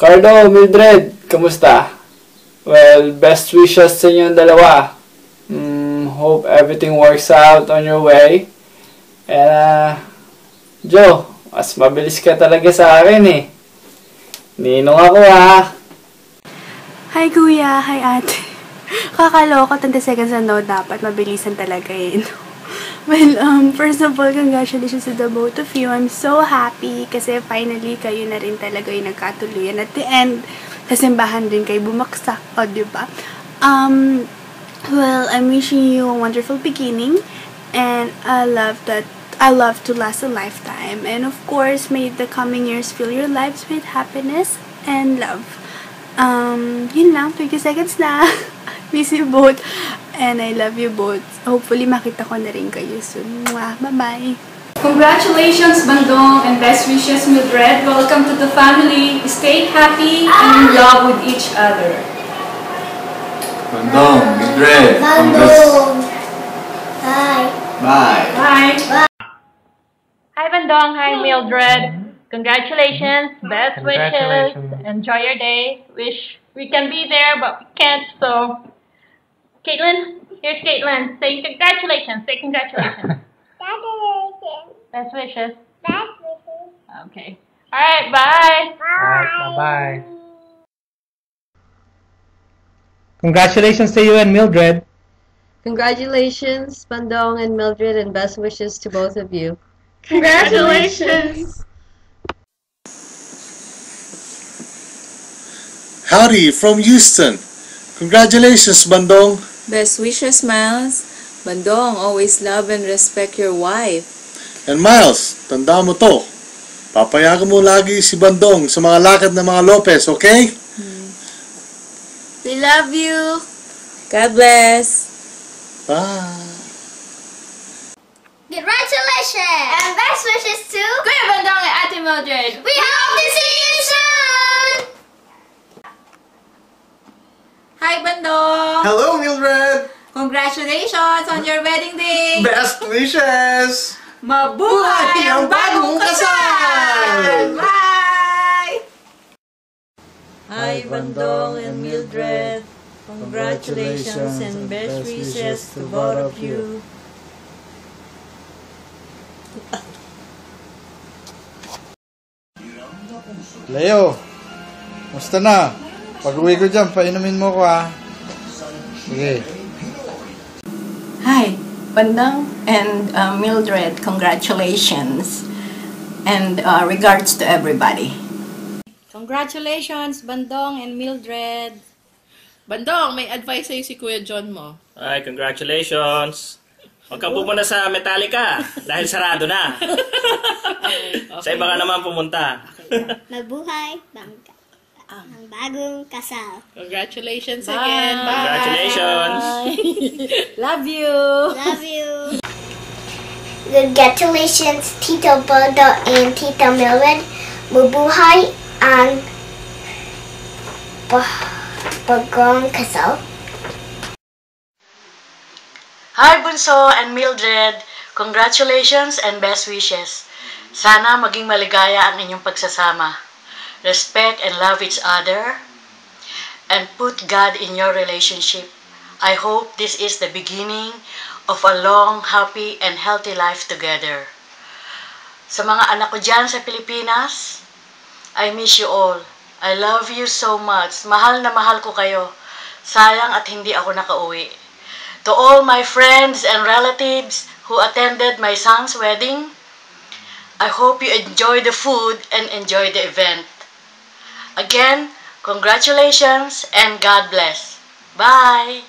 Carlo, Mildred, kamusta? Well, best wishes sa inyong dalawa. Hope everything works out on your way. And, Joe, mas mabilis ka talaga sa akin eh. Ninong ako ha. Hi kuya, hi ate. Kakaloko, 30 seconds na daw dapat. Mabilisan talaga eh. Well, first of all, congratulations to the both of you. I'm so happy kasi finally kayo na rin talaga yung nagkatuluyan. At the end, sa simbahan din kayo bumaksak. O, diba? Well, I'm wishing you a wonderful beginning. And I love to last a lifetime. And of course, may the coming years fill your lives with happiness and love. Yun lang, 20 seconds na. Miss you both. And I love you both. Hopefully, makita ko na rin kayo soon. Mwah. Bye-bye. Congratulations, Bandong, and best wishes, Mildred. Welcome to the family. Stay happy and in love with each other. Bandong, Mildred. Bandong. Bye. Bye. Bye. Hi, Bandong. Hi, Mildred. Congratulations. Best wishes. Enjoy your day. Wish we can be there, but we can't, so... Caitlin, here's Caitlin. Say congratulations. Say congratulations. Congratulations. Best wishes. Best wishes. Okay. All right. Bye. Bye-bye. Congratulations to you and Mildred. Congratulations, Bandong and Mildred, and best wishes to both of you. Congratulations. Howdy from Houston. Congratulations, Bandong. Best wishes, Miles. Bandong, always love and respect your wife. And Miles, tanda mo to. Papayagan mo lagi si Bandong sa mga lakad ng mga Lopez, okay? We love you. God bless. Bye. Congratulations. And best wishes to Kuya Bandong and Ate Mildred. We hope to see you soon. Hi, Bandong. Hello, Mildred. Congratulations on your wedding day. Best wishes. Mabuhay ang bagong kasal. Bye. Hi, Bandong and Mildred. Congratulations and best wishes to both of you. Leo, musta na? Pag-uwi ko dyan, painumin mo ko ha. Sige. Hi, Bandong and Mildred, congratulations. And regards to everybody. Congratulations, Bandong and Mildred. Bandong, may advice sa'yo si Kuya John mo. Ay, congratulations. Huwag kang pumunta sa Metallica dahil sarado na. Sa iba ka naman pumunta. Mabuhay ang bagong kasal. Congratulations again. Bye. Congratulations. Love you. Love you. Congratulations, Tito Bodo and Tito Mildred. Mabuhay ang bagong kasal. Hi, Bunso and Mildred. Congratulations and best wishes. Sana maging maligaya ang inyong pagsasama. Respect and love each other. And put God in your relationship. I hope this is the beginning of a long, happy, and healthy life together. Sa mga anak ko dyan sa Pilipinas, I miss you all. I love you so much. Mahal na mahal ko kayo. Sayang at hindi ako nakauwi. To all my friends and relatives who attended my son's wedding, I hope you enjoy the food and enjoy the event. Again, congratulations and God bless. Bye!